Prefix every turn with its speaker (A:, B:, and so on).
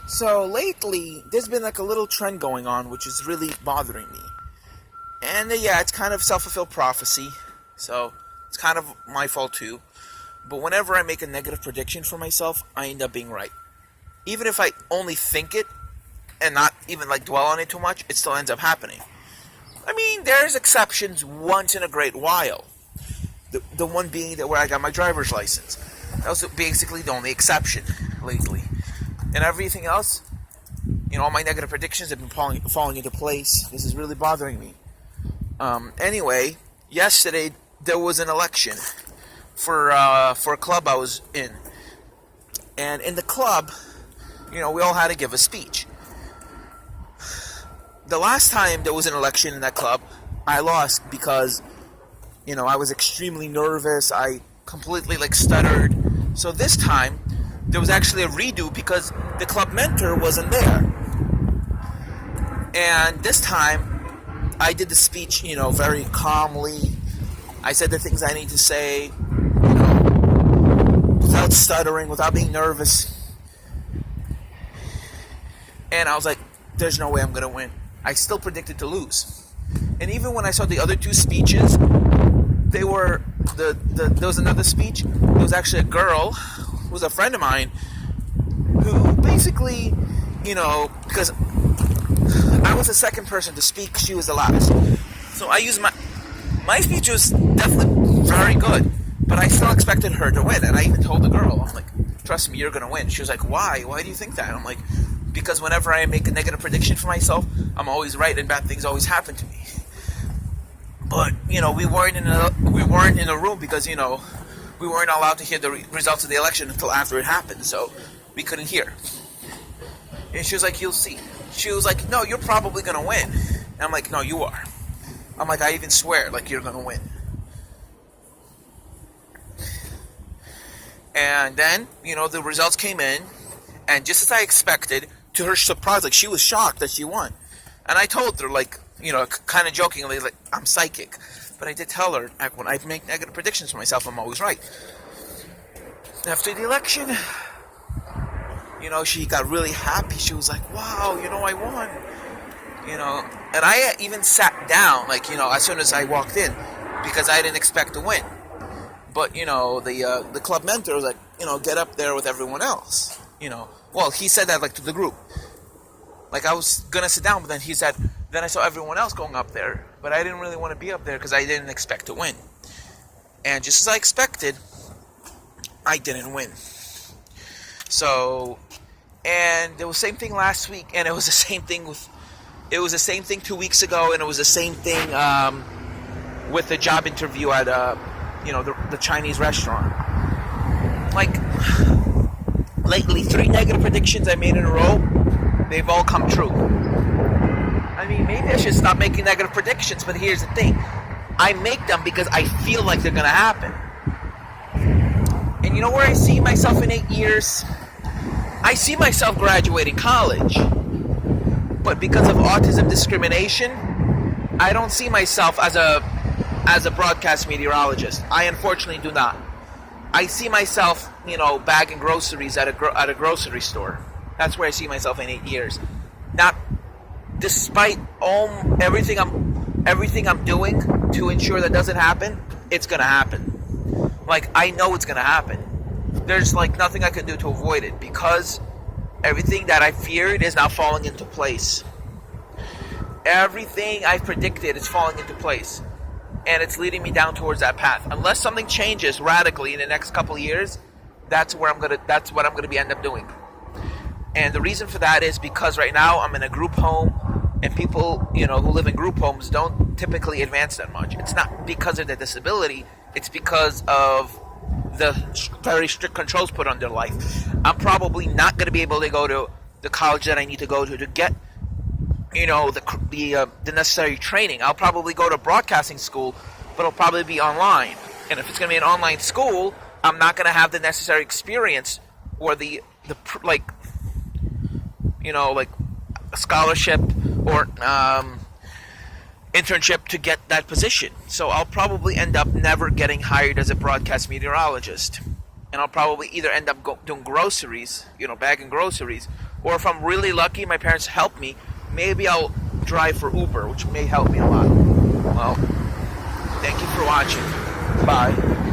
A: So lately, there's been like a little trend going on which is really bothering me. And yeah, it's kind of self-fulfilled prophecy, so it's kind of my fault too. But whenever I make a negative prediction for myself, I end up being right. Even if I only think it and not even like dwell on it too much, it still ends up happening. I mean, there's exceptions once in a great while. The one being that where I got my driver's license. That was basically the only exception lately. And everything else, all my negative predictions have been falling into place. This is really bothering me. Anyway, yesterday there was an election for a club I was in. And in the club, we all had to give a speech. The last time there was an election in that club, I lost because, I was extremely nervous. I completely stuttered. So this time, there was actually a redo because the club mentor wasn't there. And this time, I did the speech, very calmly. I said the things I need to say, without stuttering, without being nervous. And I was like, there's no way I'm going to win. I still predicted to lose. And even when I saw the other two speeches, there was another speech. There was actually a girl who was a friend of mine who basically, because I was the second person to speak, she was the last. So I used my speech was definitely very good, but I still expected her to win. And I even told the girl, I'm like, trust me, you're going to win. She was like, why? Why do you think that? I'm like, because whenever I make a negative prediction for myself, I'm always right and bad things always happen to me. But, we weren't in a room because, we weren't allowed to hear the results of the election until after it happened, so we couldn't hear. And she was like, you'll see. She was like, no, you're probably going to win. And I'm like, no, you are. I'm like, I even swear, you're going to win. And then, the results came in, and just as I expected, to her surprise, she was shocked that she won. And I told her, kind of jokingly, I'm psychic. But I did tell her, when I make negative predictions for myself, I'm always right. After the election, she got really happy. She was like, wow, I won. And I even sat down, as soon as I walked in, because I didn't expect to win. But, the club mentor was like, get up there with everyone else. Well, he said that, to the group. I was going to sit down, but then he said, then I saw everyone else going up there, but I didn't really want to be up there because I didn't expect to win. And just as I expected, I didn't win. So, and it was the same thing last week, and it was the same thing 2 weeks ago, and it was the same thing with the job interview at, the Chinese restaurant. Lately, 3 negative predictions I made in a row, they've all come true. I mean, maybe I should stop making negative predictions, but here's the thing. I make them because I feel like they're going to happen. And where I see myself in 8 years? I see myself graduating college. But because of autism discrimination, I don't see myself as a broadcast meteorologist. I unfortunately do not. I see myself, bagging groceries at a grocery store. That's where I see myself in 8 years. Not, despite everything I'm doing to ensure that doesn't happen, it's gonna happen. I know it's gonna happen. There's nothing I can do to avoid it because everything that I feared is now falling into place. Everything I predicted is falling into place. And it's leading me down towards that path. Unless something changes radically in the next couple of years, that's what I'm gonna end up doing. And the reason for that is because right now I'm in a group home, and people, who live in group homes don't typically advance that much. It's not because of their disability, it's because of the very strict controls put on their life. I'm probably not going to be able to go to the college that I need to go to get the necessary training. I'll probably go to broadcasting school, but it'll probably be online. And if it's going to be an online school, I'm not going to have the necessary experience or the scholarship or internship to get that position. So I'll probably end up never getting hired as a broadcast meteorologist. And I'll probably either end up doing groceries, bagging groceries, Or if I'm really lucky, my parents help me, maybe I'll drive for Uber, which may help me a lot. Well, thank you for watching. Bye.